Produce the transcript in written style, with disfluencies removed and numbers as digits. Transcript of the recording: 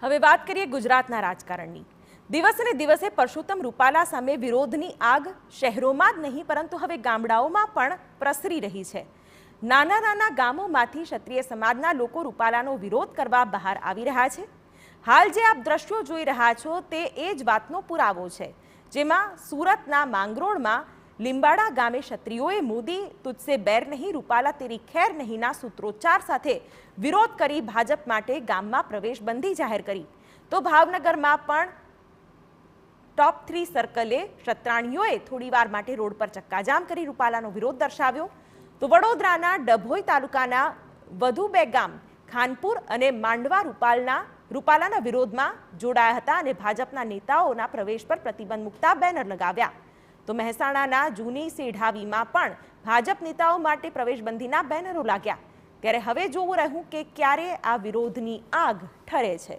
હવે વાત કરીએ ગુજરાતના રાજકારણની। દિવસે દિવસે પરસોત્તમ રૂપાલા સામે વિરોધની આગ શહેરોમાં જ નહીં પરંતુ હવે ગામડાઓમાં પણ પ્રસરી રહી છે। નાના ગામોમાંથી ક્ષત્રિય સમાજના લોકો રૂપાલાનો વિરોધ કરવા બહાર આવી રહ્યા છે। હાલ જે આપ દ્રશ્યો જોઈ રહ્યા છો તે એ જ વાતનો પુરાવો છે, જેમાં સુરતના માંગરોળમાં લીંબાડા ગામે ક્ષત્રિયોએ મોદી તુજસે બેર નહીં રૂપાલા તેરી ખેર નહીંના સૂત્રોચ્ચાર સાથે વિરોધ કરી ભાજપ માટે ગામમાં પ્રવેશબંધી જાહેર કરી। તો ભાવનગરમાં પણ ટોપ 3 સર્કલે ક્ષત્રાણીઓએ થોડીવાર માટે રોડ પર ચક્કાજામ કરી રૂપાલાનો વિરોધ દર્શાવ્યો। તો વડોદરાના ડભોઈ તાલુકાના વધુ 2 ગામ ખાનપુર અને માંડવા રૂપાલાના વિરોધમાં જોડાયા હતા અને ભાજપના નેતાઓના પ્રવેશ પર પ્રતિબંધ મૂકતા બેનર લગાવ્યા। તો મહેસાણાના જૂની સેઢાવીમાં પણ ભાજપ નેતાઓ માટે પ્રવેશબંધીના બેનરો લાગ્યા। ત્યારે હવે જોવું રહ્યું કે ક્યારે આ વિરોધની આગ ઠરે છે।